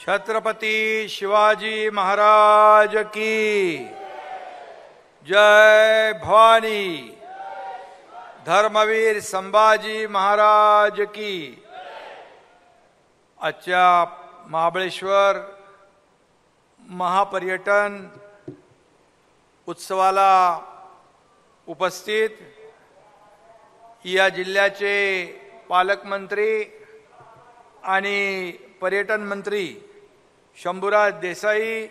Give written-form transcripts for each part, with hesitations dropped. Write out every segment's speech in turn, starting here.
छत्रपति शिवाजी महाराज की जय। भवानी। धर्मवीर संभाजी महाराज की। आजच्या महाबळेश्वर महापर्यटन उत्सवाला उपस्थित या जिल्ह्याचे पालकमंत्री आणि पर्यटन मंत्री शंभूराज देसाई,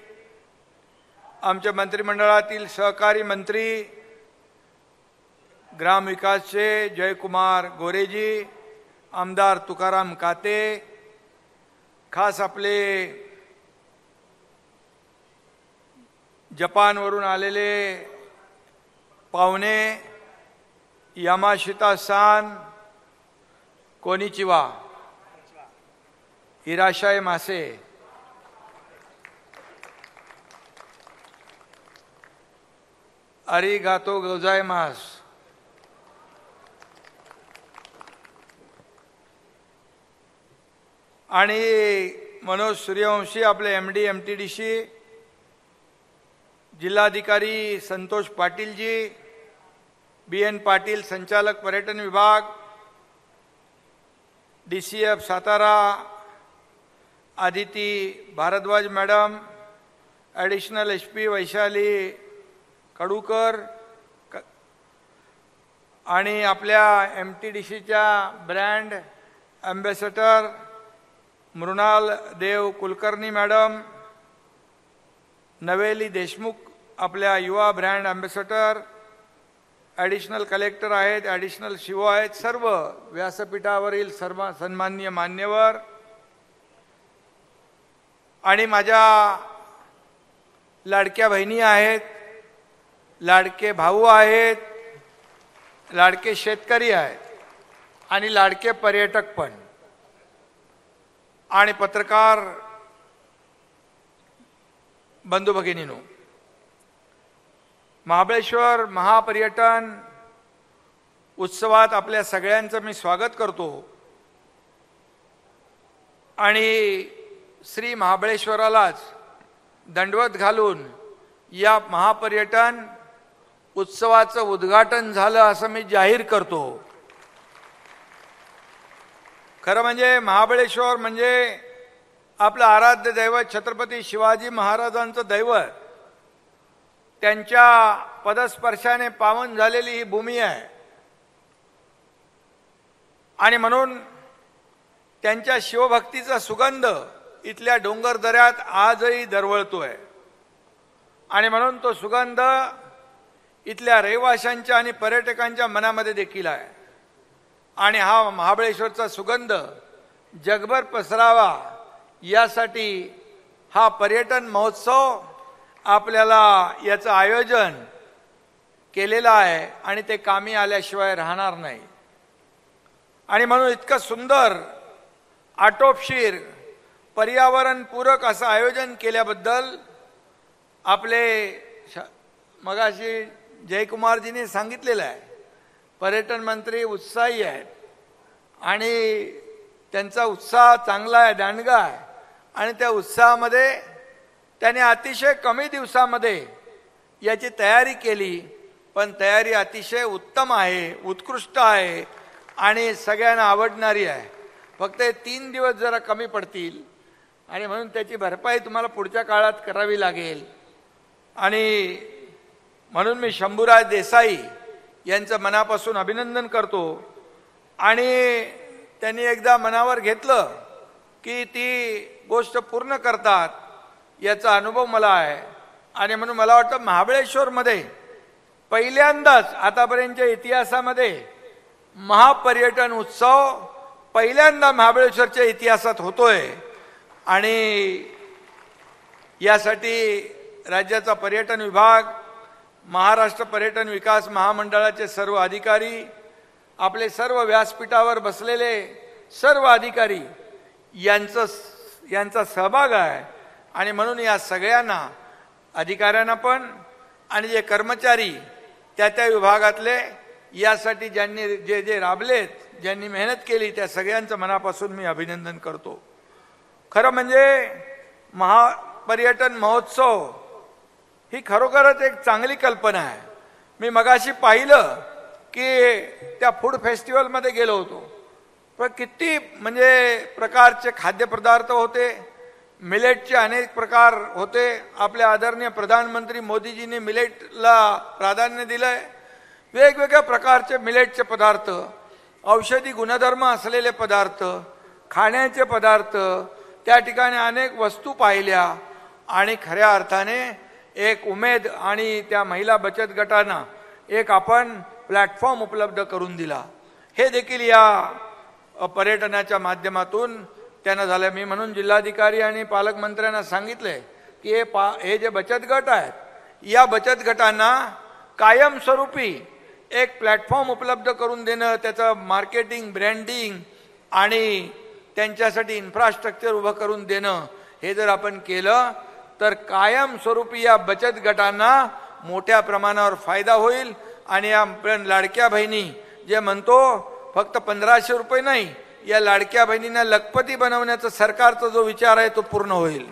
आमच्या मंत्रिमंडळातील सहकारी मंत्री ग्रामविकासचे जयकुमार गोरेजी, आमदार तुकाराम काते, खास आपले जपानवरून आलेले पाहुणे यामाशिता सान, कोनिचिवा, हिराशाय मासे, अरिगातो गोजायमास, आणि मनोज सूर्यवंशी आपले MD MTDC, जिल्हाधिकारी संतोष पाटीलजी, BN पाटील संचालक पर्यटन विभाग, DCF Satara Aditi Bhardwaj madam, additional SP Vaishali Kadukar, आणि आपल्या MTDCच्या brand ambassador Mrinal Dev Kulkarni madam, Naveli Deshmukh आपल्या युवा ब्रँड ॲम्बॅसेडर, ॲडिशनल कलेक्टर आहेत, ॲडिशनल शिवो आहेत, सर्व व्यासपीठावरील सर्व सन्माननीय मान्यवर आणि माझ्या लाडक्या बहिणी आहेत, लाडके भाऊ आहेत, लाडके शेतकरी आहेत आणि लाडके पर्यटक पण, आणि पत्रकार बंधू भगिनींनो, महाबळेश्वर महापर्यटन उत्सवात आपल्या सगळ्यांचं मी स्वागत करतो आणि श्री महाबळेश्वरालाच दंडवत घालून या महापर्यटन उत्सवाचं उद्घाटन झालं असं मी जाहीर करतो। खरं म्हणजे महाबळेश्वर म्हणजे आपलं आराध्य दैवत छत्रपती शिवाजी महाराजांचं दैवत, त्यांच्या पदस्पर्शाने पावन झालेली ही भूमी आहे आणि म्हणून त्यांच्या शिवभक्तीचा सुगंध इथल्या डोंगर दऱ्यात आजही दरवळतोय आणि म्हणून तो सुगंध इथल्या रहिवाशांच्या आणि पर्यटकांच्या मनामध्ये देखील आहे आणि हा महाबळेश्वरचा सुगंध जगभर पसरावा यासाठी हा पर्यटन महोत्सव आपल्याला याचं आयोजन केलेलं आहे आणि ते कामी आल्याशिवाय राहणार नाही आणि म्हणून इतकं सुंदर आटोपशीर पर्यावरणपूरक असं आयोजन केल्याबद्दल आपले मगाशी जयकुमारजींनी सांगितलेलं आहे, पर्यटन मंत्री उत्साही आहेत आणि त्यांचा उत्साह चांगला आहे, दांडगा आहे आणि त्या उत्साहामध्ये त्याने अतिशय कमी दिवसामध्ये याची तयारी केली, पण तयारी अतिशय उत्तम आहे, उत्कृष्ट आहे आणि सगळ्यांना आवडणारी आहे। फक्त 3 दिवस जरा कमी पडतील आणि म्हणून त्याची भरपाई तुम्हाला पुढच्या काळात करावी लागेल आणि म्हणून मी शंभूराज देसाई यांचं मनापासून अभिनंदन करतो आणि त्यांनी एकदा मनावर घेतलं की ती गोष्ट पूर्ण करतात याचा अनुभव मला आहे आणि म्हणून मला वाटतं महाबळेश्वरमध्ये पहिल्यांदाच आतापर्यंतच्या इतिहासामध्ये महापर्यटन उत्सव पहिल्यांदा महाबळेश्वरच्या इतिहासात होतोय आणि यासाठी राज्याचा पर्यटन विभाग, महाराष्ट्र पर्यटन विकास महामंडळाचे सर्व अधिकारी, आपले सर्व व्यासपीठावर बसलेले सर्व अधिकारी यांचा सहभाग आहे आणि म्हणून या सगळ्यांना, अधिकाऱ्यांना पण आणि जे कर्मचारी त्या विभागातले यासाठी ज्यांनी जे राबलेत, ज्यांनी मेहनत केली, त्या सगळ्यांचं मनापासून मी अभिनंदन करतो। खरं म्हणजे महापर्यटन महोत्सव ही खरोखरच एक चांगली कल्पना आहे. मी मगाशी पाहिलं की त्या फूड फेस्टिवलमध्ये गेलो होतो, पण किती म्हणजे प्रकारचे खाद्यपदार्थ होते, मिलेटचे अनेक प्रकार होते. आपल्या आदरणीय प्रधानमंत्री मोदीजींनी मिलेटला प्राधान्य दिलंय. वेगवेगळ्या प्रकारचे मिलेटचे पदार्थ, औषधी गुणधर्म असलेले पदार्थ, खाण्याचे पदार्थ, त्या ठिकाणी अनेक वस्तू पाहिल्या आणि खऱ्या अर्थाने एक उमेद आणि त्या महिला बचत गटांना एक आपण प्लॅटफॉर्म उपलब्ध करून दिला. हे देखील या पर्यटनाच्या माध्यमातून त्यानं झालं. मी म्हणून जिल्हाधिकारी आणि पालकमंत्र्यांना सांगितले की हे जे बचत गट आहेत, या बचत गटांना कायमस्वरूपी एक प्लॅटफॉर्म उपलब्ध करून देणं, त्याचं मार्केटिंग, ब्रँडिंग आणि त्यांच्यासाठी इन्फ्रास्ट्रक्चर उभं करून देणं, हे जर आपण केलं तर कायमस्वरूपी या बचत गटांना मोठ्या प्रमाणावर फायदा होईल. आणि या लाडक्या बहिणी जे म्हणतो फक्त 1500 रुपये नाही, या लाडक्या बहिणींना लखपती बनवण्याचा सरकारचा जो विचार आहे तो पूर्ण होईल.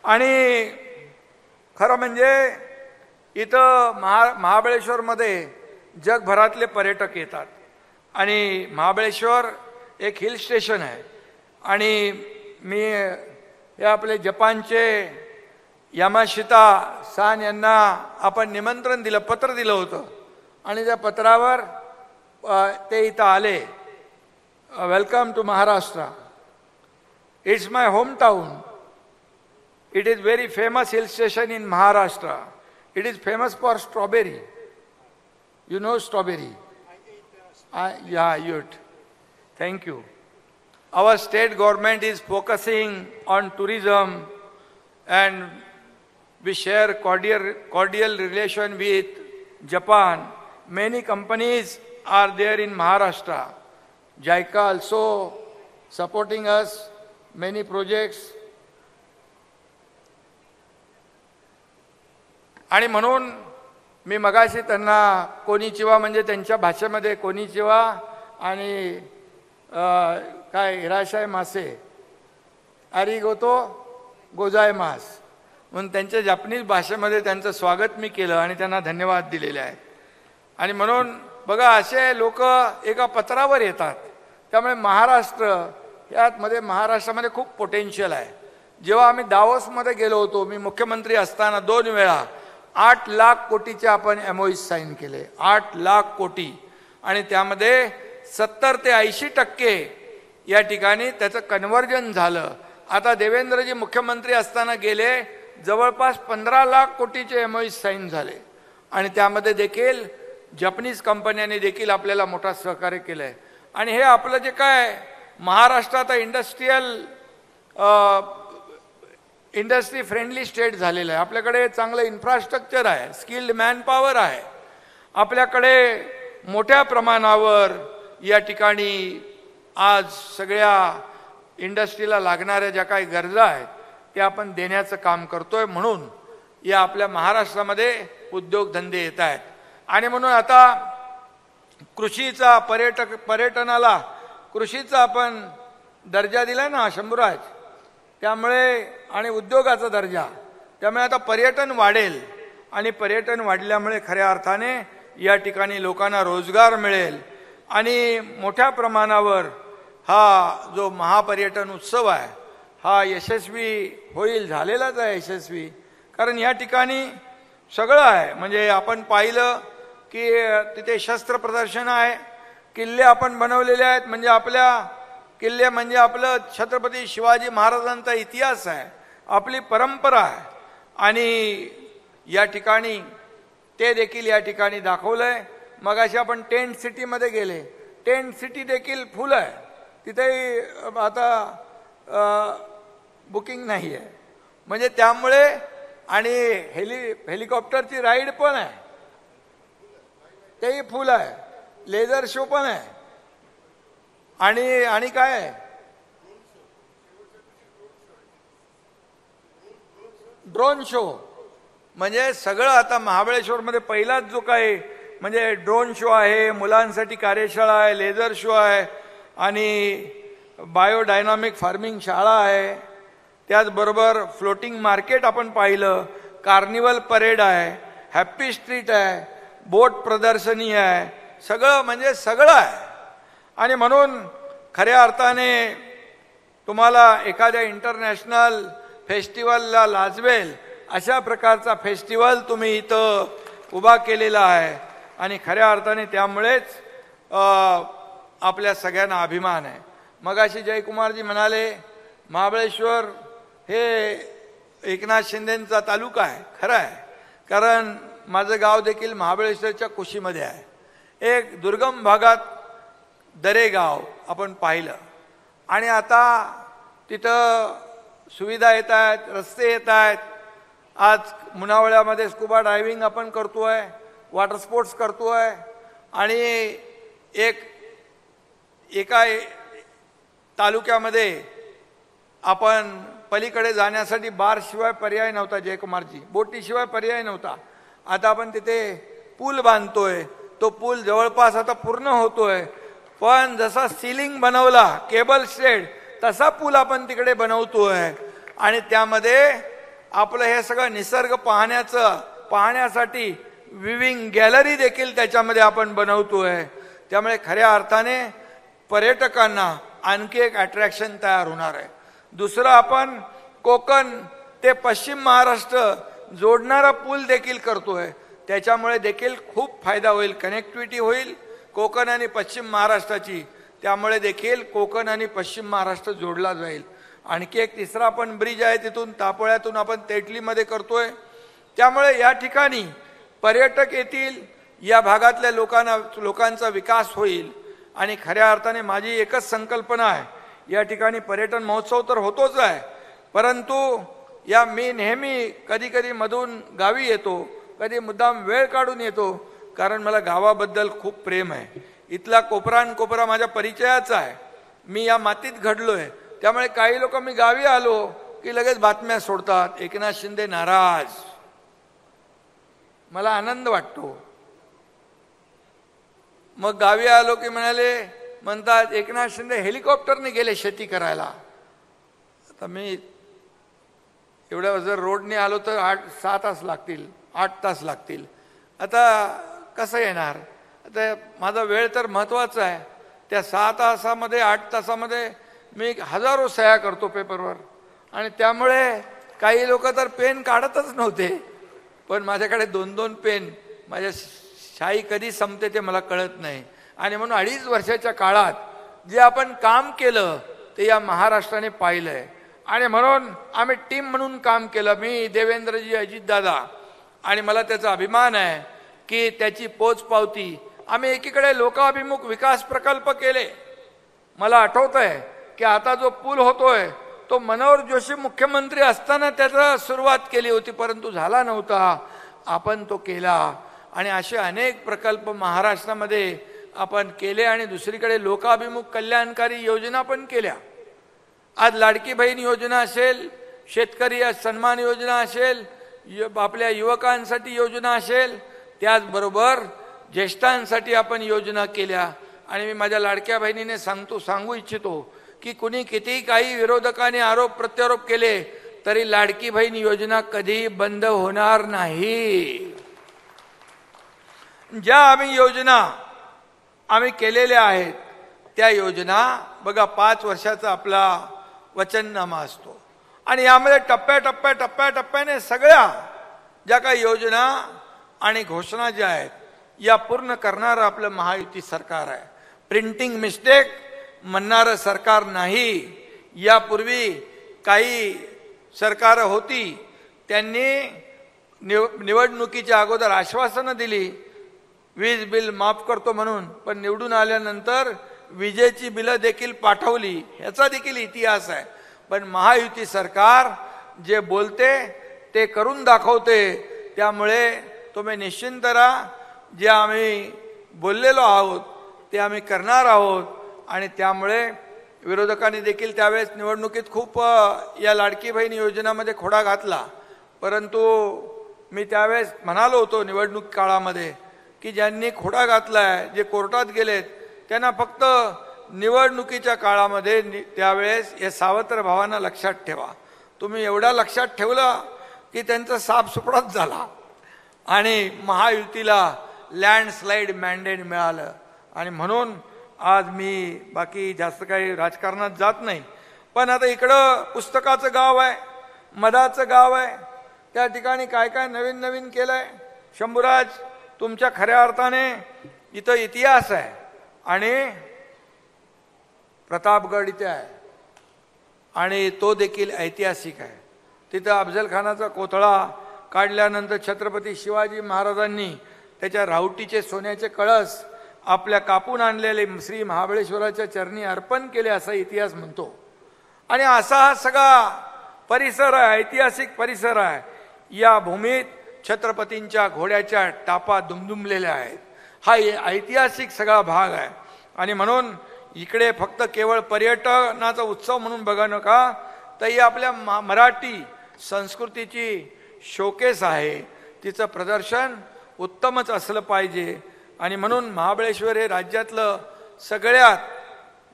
आणि खरं म्हणजे इथं महाबळेश्वरमध्ये जगभरातले पर्यटक येतात आणि महाबळेश्वर एक हिल स्टेशन आहे. आणि मी हे आपले जपानचे यामाशिता सान यांना आपण निमंत्रण दिलं, पत्र दिलं होतं आणि त्या पत्रावर ते इथं आले. Welcome to Maharashtra, it's my home town, it is very famous hill station in Maharashtra, it is famous for strawberry, you know strawberry, yeah, you'd. Thank you. Our state government is focusing on tourism and we share cordial relation with Japan. Many companies are there in Maharashtra. JICA also supporting us, many projects. आणि म्हणून मी मगाशी त्यांना konnichiwa म्हणजे त्यांच्या भाषेमध्ये konnichiwa आणि काय हिराशाय मासे आरिगोतो गोजायमास म्हणून त्यांच्या जपानीज भाषेमध्ये त्यांचं स्वागत मी केलं आणि त्यांना धन्यवाद दिलेले आहेत. आणि म्हणून बघा असे लोक एका पत्रावर येतात. त्यामुळे महाराष्ट्रामध्ये खूप पोटेन्शियल आहे. जेव्हा आम्ही दावोसमध्ये गेलो होतो, मी मुख्यमंत्री असताना 2 वेळा 8 लाख कोटीचे आपण MOU साईन केले, 8 लाख कोटी. आणि त्यामध्ये 70 ते 80% या ठिकाणी त्याचं कन्व्हर्जन झालं. आता देवेंद्रजी मुख्यमंत्री असताना गेले, जवळपास 15 लाख कोटीचे MOU साईन झाले. आणि त्यामध्ये देखील जपानीज कंपन्यांनी देखील आपल्याला मोठा सहकार्य केलंय. आणि हे आपलं जे काय महाराष्ट्रात इंडस्ट्री फ्रेंडली स्टेट झालेलं आहे. आपल्याकडे चांगलं इन्फ्रास्ट्रक्चर आहे, स्किल्ड मॅनपॉवर आहे, आपल्याकडे मोठ्या प्रमाणावर या ठिकाणी आज सगळ्या इंडस्ट्रीला लागणाऱ्या ज्या काही गरजा आहेत त्या आपण देण्याचं काम करतोय. म्हणून या आपल्या महाराष्ट्रामध्ये उद्योगधंदे येत आहेत. आणि म्हणून आता कृषीचा पर्यटनाला कृषीचा आपण दर्जा दिलाय ना शंभूराज, त्यामुळे आणि उद्योगाचा दर्जा, त्यामुळे आता पर्यटन वाढेल. आणि पर्यटन वाढल्यामुळे खऱ्या अर्थाने या ठिकाणी लोकांना रोजगार मिळेल. आणि मोठ्या प्रमाणावर हा जो महापर्यटन उत्सव आहे हा यशस्वी होईल, झालेलाच आहे यशस्वी. कारण या ठिकाणी सगळं आहे. म्हणजे आपण पाहिलं की तिथे शस्त्र प्रदर्शन आहे, किल्ले आपण बनवलेले आहेत. म्हणजे आपल्या किल्ले म्हणजे आपलं छत्रपती शिवाजी महाराजांचा इतिहास आहे, आपली परंपरा आहे. आणि या ठिकाणी ते देखील या ठिकाणी दाखवलंय. मगाशी आपण टेंट सिटीमध्ये गेले, टेंट सिटी देखील फुल आहे. तिथे आता बुकिंग नाही आहे. म्हणजे त्यामुळे आणि हेलिकॉप्टरची राईड पण आहे, तेही फुल आहे. लेझर शो पण आहे. आणि काय आहे, ड्रोन शो. म्हणजे सगळं आता महाबळेश्वरमध्ये पहिलाच जो काही म्हणजे ड्रोन शो आहे, मुलांसाठी कार्यशाळा आहे, लेझर शो आहे आणि बायोडायनामिक फार्मिंग शाळा आहे. त्याचबरोबर फ्लोटिंग मार्केट आपण पाहिलं, कार्निवल परेड आहे, हॅप्पी स्ट्रीट आहे, बोट प्रदर्शनी आहे, सगळं म्हणजे सगळं आहे. आणि म्हणून खऱ्या अर्थाने तुम्हाला एखाद्या इंटरनॅशनल फेस्टिवलला लाजवेल अशा प्रकारचा फेस्टिवल तुम्ही इथं उभा केलेला आहे. आणि खऱ्या अर्थाने त्यामुळेच आपल्या सगळ्यांना अभिमान आहे. मगाशी जयकुमारजी म्हणाले महाबळेश्वर हे एकनाथ शिंदेंचा तालुका आहे. खरं आहे, कारण माझं गाव देखील महाबळेश्वरच्या कुशीमध्ये आहे. एक दुर्गम भागात दरेगाव आपण पाहिलं आणि आता तिथं सुविधा येत आहेत, रस्ते येत आहेत. आज मुनावळ्यामध्ये स्कुबा डायव्हिंग आपण करतोय, वॉटर स्पोर्ट्स करतोय. आणि एका तालुक्यामध्ये आपण पलीकडे जाण्यासाठी बारशिवाय पर्याय नव्हता जयकुमारजी, बोटीशिवाय पर्याय नव्हता. आता आपण तिथे पूल बांधतोय, तो पूल जवळपास आता पूर्ण होतोय. पण जसा सीलिंग बनवला केबल स्टेड तसा पूल आपण तिकडे बनवतोय. आणि त्यामध्ये आपलं हे सगळं निसर्ग पाहण्यासाठी विविंग गॅलरी देखील त्याच्यामध्ये आपण बनवतोय. त्यामुळे खऱ्या अर्थाने पर्यटकांना आणखी एक अट्रॅक्शन तयार होणार आहे. दुसरं, आपण कोकण ते पश्चिम महाराष्ट्र जोडणारा पूल देखील करतोय. त्याच्यामुळे देखील खूप फायदा होईल, कनेक्टिव्हिटी होईल कोकण आणि पश्चिम महाराष्ट्राची. त्यामुळे देखील कोकण आणि पश्चिम महाराष्ट्र जोडला जाईल. आणखी एक तिसरा आपण ब्रिज आहे, तिथून तापोळ्यातून आपण तेटलीमध्ये करतोय. त्यामुळे या ठिकाणी पर्यटक येतील, या भागातल्या लोकांचा विकास होईल. आणि खऱ्या अर्थाने माझी एकच संकल्पना आहे, या ठिकाणी पर्यटन महोत्सव तर होतोच आहे, परंतु मी नेहमी कधी कधी मधून गावी येतो, कधी मुद्दाम वेळ काढून येतो, कारण मला गावाबद्दल खूप प्रेम आहे. इथला कोपरा माझ्या परिचयाचा आहे. मी या मातीत घडलोय. त्यामुळे काही लोक मी गावी आलो की लगेच बातम्या सोडतात, एकनाथ शिंदे नाराज. मला आनंद वाटतो. मग गावी आलो की म्हणतात एकनाथ शिंदे हेलिकॉप्टरने गेले शेती करायला. आता मी एवढ्या जर रोडने आलो तर 6 तास लागतील, 8 तास लागतील. आता कसं येणार? आता माझा वेळ तर महत्त्वाचा आहे. त्या 6 तासामध्ये 8 तासामध्ये मी हजारो सह्या करतो पेपरवर. आणि त्यामुळे काही लोक तर पेन काढतच नव्हते, पण माझ्याकडे 2-2 पेन. माझ्या शाई कधी संपते ते मला कळत नाही. आणि म्हणून 2.5 वर्षाच्या काळात जे आपण काम केलं ते या महाराष्ट्राने पाहिलंय. आणि म्हणून आम्ही टीम म्हणून काम केलं, मी, देवेंद्रजी, अजितदादा. आणि मला त्याचा अभिमान आहे की त्याची पोचपावती आम्ही एकीकडे लोकाभिमुख विकास प्रकल्प केले. मला आठवत आहे की आता जो पूल होतोय तो मनोहर जोशी मुख्यमंत्री असताना त्याचा सुरुवात केली होती, परंतु झाला नव्हता. आपण तो केला. आणि असे अनेक प्रकल्प महाराष्ट्रामध्ये आपण केले. आणि दुसरीकडे लोकाभिमुख कल्याणकारी योजना पण केल्या. आज लाडकी बहीण योजना असेल, शेतकरी सन्मान योजना असेल, आपल्या युवकांसाठी योजना असेल, त्याचबरोबर ज्येष्ठांसाठी आपण योजना केल्या. आणि मी माझ्या लाडक्या बहिणीने सांगू इच्छितो की कुणी किती काही विरोधकांनी आरोप प्रत्यारोप केले तरी लाडकी बहीण योजना कधी बंद होणार नाही. ज्या योजना आम्ही केलेल्या आहेत त्या योजना बघा 5 वर्षाचा आपला वचननामा असतो. आणि यामध्ये टप्प्याटप्प्याने सगळ्या ज्या काही योजना आणि घोषणा ज्या आहेत या पूर्ण करणारं आपलं महायुती सरकार आहे. प्रिंटिंग मिस्टेक म्हणणारं सरकार नाही. यापूर्वी काही सरकार होती, त्यांनी निवडणुकीच्या अगोदर आश्वासनं दिली वीज बिल माफ करतो म्हणून, पण निवडून आल्यानंतर विजेची बिलं देखील पाठवली. ह्याचा देखील इतिहास आहे. पण महायुती सरकार जे बोलते ते करून दाखवते. त्यामुळे तुम्ही निश्चिंत राहा, जे आम्ही बोललेलो आहोत ते आम्ही करणार आहोत. आणि त्यामुळे विरोधकांनी देखील त्यावेळेस निवडणुकीत खूप या लाडकी बहीण योजनामध्ये खोडा घातला, परंतु मी त्यावेळेस म्हणालो होतो निवडणूक काळामध्ये की ज्यांनी खोडा घातलाय, जे कोर्टात गेलेत, त्यांना फक्त निवडणुकीच्या काळामध्ये त्यावेळेस या सावत्र भावांना लक्षात ठेवा. तुम्ही एवढ्या लक्षात ठेवलं की त्यांचा सापसुपडाच झाला आणि महायुतीला लँडस्लाईड मॅन्डेट मिळालं. आणि म्हणून आज मी बाकी जास्त काही राजकारणात जात नाही, पण आता इकडं पुस्तकाचं गाव आहे, मधाचं गाव आहे, त्या ठिकाणी काय काय नवीन नवीन केलंय. शंभूराज, तुमच्या खऱ्या अर्थाने इथं इतिहास आहे आणि प्रतापगड इथे आहे आणि तो देखील ऐतिहासिक आहे. तिथं अफजल खानाचा कोथळा काढल्यानंतर छत्रपती शिवाजी महाराजांनी त्याच्या राहुटीचे सोन्याचे कळस आपल्या कापून आणलेले श्री महाबळेश्वराच्या चरणी अर्पण केले असा इतिहास म्हणतो. आणि असा हा सगळा परिसर आहे, ऐतिहासिक परिसर आहे. या भूमीत छत्रपतींच्या घोड्याच्या टापा दुमदुमलेल्या आहेत. हा ऐतिहासिक सगळा भाग आहे. आणि म्हणून इकडे फक्त केवळ पर्यटनाचा उत्सव म्हणून बघा नका, तर ही आपल्या मराठी संस्कृतीची शोकेस आहे. तिचं प्रदर्शन उत्तमच असलं पाहिजे. आणि म्हणून महाबळेश्वर हे राज्यातलं सगळ्यात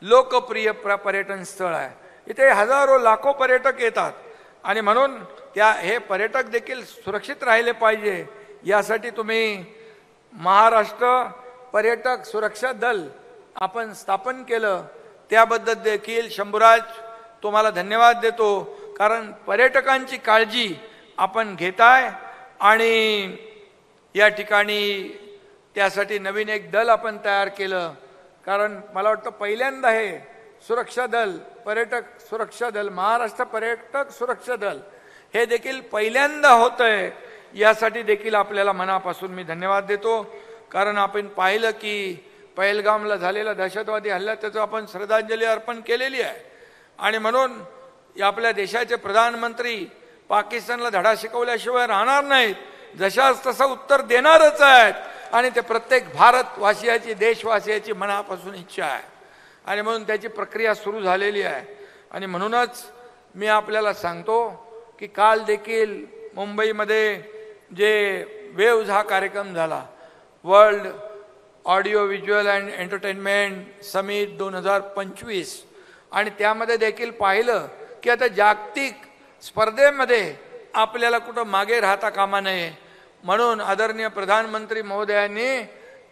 लोकप्रिय पर्यटन स्थळ आहे. इथे हजारो लाखो पर्यटक येतात आणि म्हणून हे पर्यटक देखील सुरक्षित राहिले पाहिजे यासाठी तुम्ही महाराष्ट्र पर्यटक सुरक्षा दल आपण स्थापन केलं. त्याबद्दल देखील शंभूराज तुम्हाला धन्यवाद देतो, कारण पर्यटकांची काळजी आपण घेताय आणि या ठिकाणी त्यासाठी नवीन एक दल आपण तयार केलं. कारण मला वाटतं पहिल्यांदा हे सुरक्षा दल, पर्यटक सुरक्षा दल, महाराष्ट्र पर्यटक सुरक्षा दल हे देखील पहिल्यांदा होतंय. यासाठी देखील आपल्याला मनापासून मी धन्यवाद देतो. कारण आपण पाहिलं की पहलगामला झालेला दहशतवादी हल्ला त्याचं आपण श्रद्धांजली अर्पण केलेली आहे. आणि म्हणून आपल्या देशाचे प्रधानमंत्री पाकिस्तानला धडा शिकवल्याशिवाय राहणार नाहीत, जशाच तसं उत्तर देणारच आहेत. आणि ते प्रत्येक भारतवासियाची, देशवासियाची मनापासून इच्छा आहे. आणि म्हणून त्याची प्रक्रिया सुरू झालेली आहे. आणि म्हणूनच मी आपल्याला सांगतो की काल देखील मुंबईमध्ये जे वेव्ज हा कार्यक्रम झाला, world audio visual and entertainment summit 2025, आणि त्यामध्ये देखील पाहिलं की आता जागतिक स्पर्धेमध्ये आपल्याला कुठं मागे राहता कामा नये. म्हणून आदरणीय प्रधानमंत्री महोदयांनी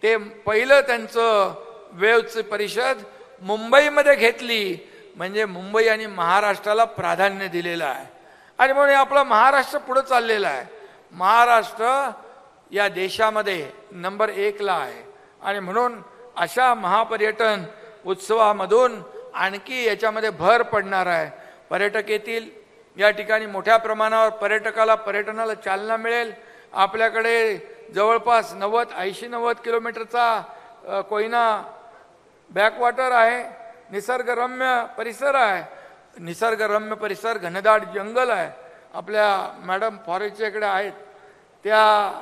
ते पहिलं त्यांचं वेव्हची परिषद मुंबईमध्ये घेतली. म्हणजे मुंबई आणि महाराष्ट्राला प्राधान्य दिलेलं आहे. आणि म्हणून आपला महाराष्ट्र पुढे चाललेला आहे. महाराष्ट्र या देशामध्ये नंबर 1ला आहे. आणि म्हणून अशा महापर्यटन उत्सवामधून आणखी याच्यामध्ये भर पडणार आहे. पर्यटक येतील, या ठिकाणी मोठ्या प्रमाणावर पर्यटनाला चालना मिळेल. आपल्याकडे जवळपास 80-90 किलोमीटरचा कोयना बॅकवॉटर आहे, निसर्गरम्य परिसर आहे. निसर्गरम्य परिसर, घनदाट जंगल आहे. आपल्या मॅडम फॉरेस्टच्या इकडे आहेत, त्या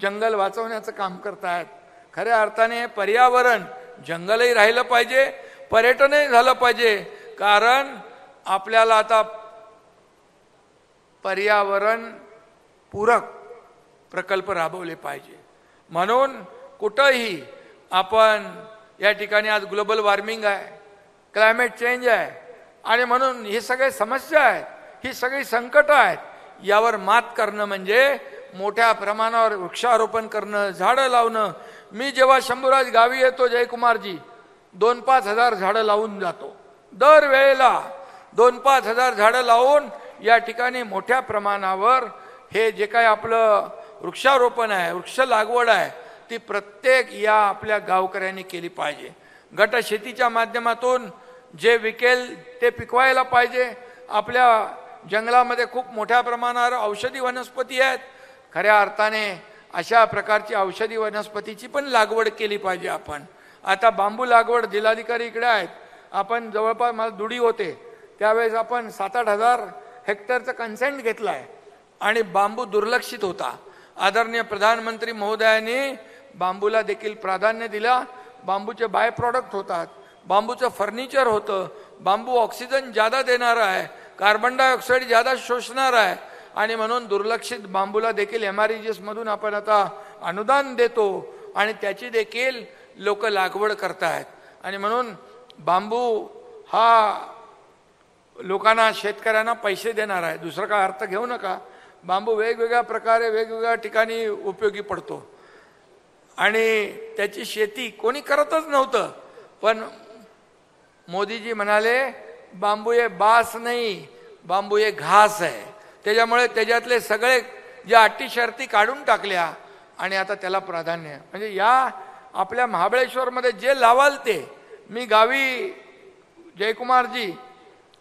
जंगल वाचवण्याचं काम करतायत. खऱ्या अर्थाने पर्यावरण, जंगलही राहिलं पाहिजे, पर्यटनही झालं पाहिजे. कारण आपल्याला आता पर्यावरण पूरक प्रकल्प राबवले पाहिजे. म्हणून कुठंही आपण या ठिकाणी आज ग्लोबल वॉर्मिंग आहे, क्लायमेट चेंज आहे, आणि म्हणून ही सगळी समस्या आहेत, ही सगळी संकट आहेत. यावर मात करणं म्हणजे मोठ्या प्रमाणावर वृक्षारोपण करणं, झाडं लावणं. मी जेव्हा शंभूराज गावी येतो, जयकुमारजी, 2-5 हजार झाडं लावून जातो. दरवेळेला 2-5 हजार झाडं लावून या ठिकाणी मोठ्या प्रमाणावर हे जे काही आपलं वृक्षारोपण आहे, वृक्ष लागवड आहे, ती प्रत्येक या आपल्या गावकऱ्यांनी केली पाहिजे. गट शेतीच्या माध्यमातून जे विकेल ते पिकवायला पाहिजे. आपल्या जंगलामध्ये खूप मोठ्या प्रमाणावर औषधी वनस्पती आहेत. खऱ्या अर्थाने अशा प्रकारची औषधी वनस्पतीची पण लागवड केली पाहिजे. आपण आता बांबू लागवड जिल्हाधिकारी इकडे आहेत, आपण जवळपास मला दुडी होते त्यावेळेस आपण 7-8 हजार हेक्टरचा कन्सेंट घेतला आहे आणि बांबू दुर्लक्षित होता. आदरणीय प्रधानमंत्री महोदयांनी बांबूला देखील प्राधान्य दिला. बांबूचे बाय प्रॉडक्ट होतात, बांबूचं फर्निचर होतं, बांबू ऑक्सिजन ज्यादा देणार आहे, कार्बन डायऑक्साईड ज्यादा शोषणार आहे. आणि म्हणून दुर्लक्षित बांबूला देखील MREGS मधून आपण आता अनुदान देतो आणि त्याची देखील लोक लागवड करतायत. आणि म्हणून बांबू हा लोकांना शेतकऱ्यांना पैसे देणार आहे, दुसरा काय अर्थ घेऊ नका. बांबू वेगवेगळ्या प्रकारे वेगवेगळ्या ठिकाणी उपयोगी पडतो आणि त्याची शेती कोणी करतच नव्हतं. पण मोदीजी म्हणाले बांबू हे बास नाही, बांबू हे घास आहे. त्याच्यामुळे त्याच्यातले सगळे ज्या अटी शर्ती काढून टाकल्या आणि आता त्याला प्राधान्य. म्हणजे या आपल्या महाबळेश्वरमध्ये जे लावाल ते, मी गावी जयकुमारजी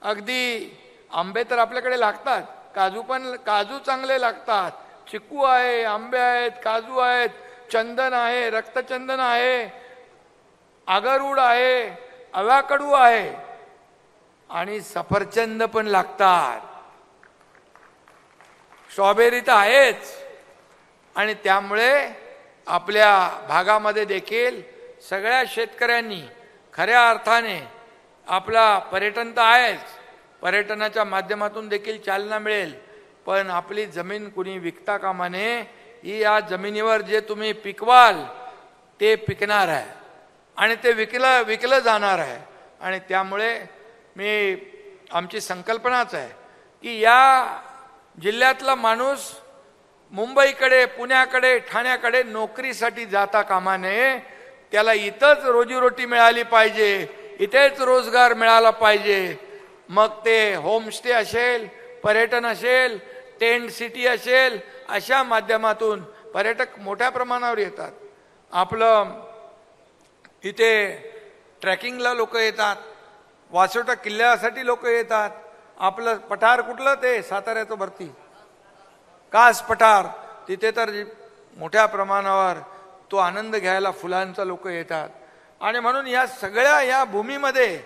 अगदी आंबे तर आपल्याकडे लागतात, काजू चांगले लागतात, चिकू आहे, आंबे आहेत, काजू आहेत, चंदन आहे, रक्तचंदन आहे, आगरऊड आहे, अवाकडू आहे आणि सफरचंद पण लागतात, स्ट्रॉबेरी तर आहेच. आणि त्यामुळे आपल्या भागामध्ये देखील सगळ्या शेतकऱ्यांनी खऱ्या अर्थाने आपला पर्यटन तर आहेच, पर्यटनाच्या माध्यमातून देखील चालना मिळेल. पण आपली जमीन कुणी विकता कामा नये. ही या जमिनीवर जे तुम्ही पिकवाल ते पिकणार आहे आणि ते विकलं जाणार आहे. आणि त्यामुळे आमची संकल्पनाच आहे की या जिल्ह्यातला माणूस मुंबईकडे, पुण्याकडे, ठाण्याकडे नोकरीसाठी जाता कामा नये. त्याला इथंच रोजीरोटी मिळाली पाहिजे, इथेच रोजगार मिळाला पाहिजे. मग ते होमस्टे असेल, पर्यटन असेल, टेंट सिटी असेल, अशा माध्यमातून पर्यटक मोठ्या प्रमाणावर येतात. आपलं इथे ट्रॅकिंगला लोक येतात, वासोटा किल्ल्यासाठी लोक येतात. आपलं पठार कुठलं ते साताऱ्याचं भरती कास पठार, तिथे तर मोठ्या प्रमाणावर तो आनंद घ्यायला फुलांचा लोक येतात. आणि म्हणून या सगळ्या या भूमीमध्ये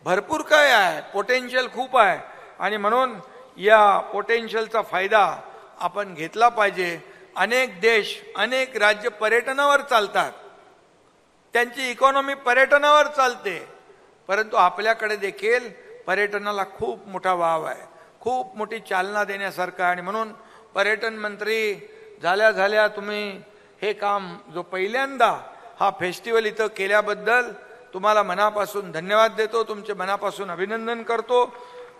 भरपूर काय आहे, पोटेन्शियल खूप आहे. आणि म्हणून या पोटेन्शियलचा फायदा आपण घेतला पाहिजे. अनेक देश, अनेक राज्य पर्यटनावर चालतात, त्यांची इकॉनॉमी पर्यटनावर चालते. परंतु आपल्याकडे देखील पर्यटनाला खूप मोठा वाव आहे, खूप मोठी चालना देण्यासारखं आहे. आणि म्हणून पर्यटन मंत्री झाल्या तुम्ही हे काम जो पहिल्यांदा हा फेस्टिवल इथं केल्याबद्दल तुम्हाला मनापासून धन्यवाद देतो, तुमचे मनापासून अभिनंदन करतो.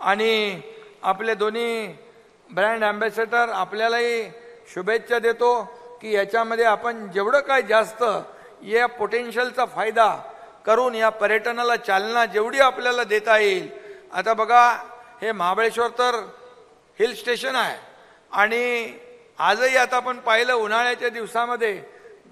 आणि आपले दोन्ही ब्रँड ॲम्बॅसेडर आपल्यालाही शुभेच्छा देतो की याच्यामध्ये आपण जेवढं काय जास्त या पोटेन्शियलचा फायदा करून या पर्यटनाला चालना जेवढी आपल्याला देता येईल. आता बघा, हे महाबळेश्वर तर हिल स्टेशन आहे आणि आजही आता आपण पाहिलं उन्हाळ्याच्या दिवसामध्ये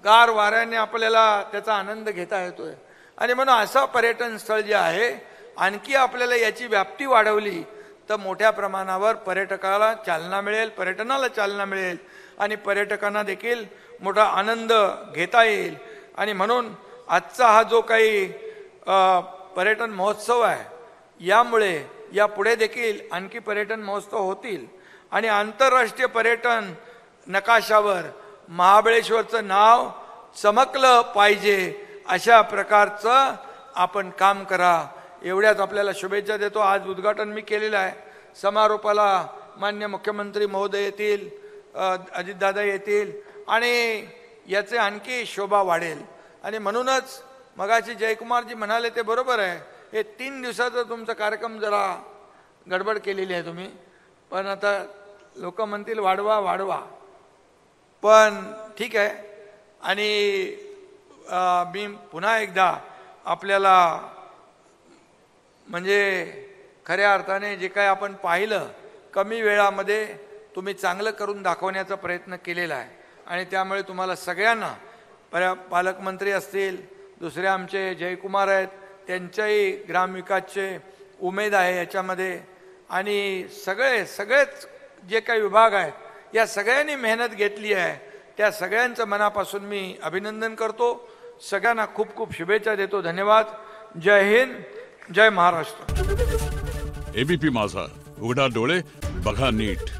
गार वाऱ्याने आपल्याला त्याचा आनंद घेता येतोय. आणि म्हणून असं पर्यटन स्थळ जे आहे, आणखी आपल्याला याची व्याप्ती वाढवली तर मोठ्या प्रमाणावर पर्यटकाला चालना मिळेल, पर्यटनाला चालना मिळेल आणि पर्यटकांना देखील मोठा आनंद घेता येईल. आणि म्हणून आजचा हा जो काही पर्यटन महोत्सव आहे, यामुळे यापुढे देखील आणखी पर्यटन महोत्सव होतील आणि आंतरराष्ट्रीय पर्यटन नकाशावर महाबळेश्वरचं नाव चमकलं पाहिजे, अशा प्रकारचं आपण काम करा. एवढ्याच आपल्याला शुभेच्छा देतो. आज उद्घाटन मी केलेलं आहे. समारोपाला मान्य मुख्यमंत्री महोदय येतील, अजितदादा येतील आणि याचे आणखी शोभा वाढेल. आणि म्हणूनच मगाशी जयकुमारजी म्हणाले ते बरोबर आहे, हे 3 दिवसाचा तुमचा कार्यक्रम जरा गडबड केलेली आहे तुम्ही. पण आता लोक म्हणतील वाढवा, पण ठीक आहे. आणि मी पुन्हा एकदा आपल्याला म्हणजे खऱ्या अर्थाने जे काय आपण पाहिलं, कमी वेळामध्ये तुम्ही चांगलं करून दाखवण्याचा प्रयत्न केलेला आहे. आणि त्यामुळे तुम्हाला सगळ्यांना, पालकमंत्री असतील, दुसरे आमचे जयकुमार आहेत, त्यांच्याही ग्रामविकासचे उमेद आहे याच्यामध्ये. आणि सगळेच जे काही विभाग आहेत, या सगळ्यांनी मेहनत घेतली आहे. त्या सगळ्यांचं मनापासून मी अभिनंदन करतो. सगळ्यांना खूप खूप शुभेच्छा देतो. धन्यवाद. जय हिंद, जय महाराष्ट्र. एबीपी माझा, उघडा डोळे बघा नीट.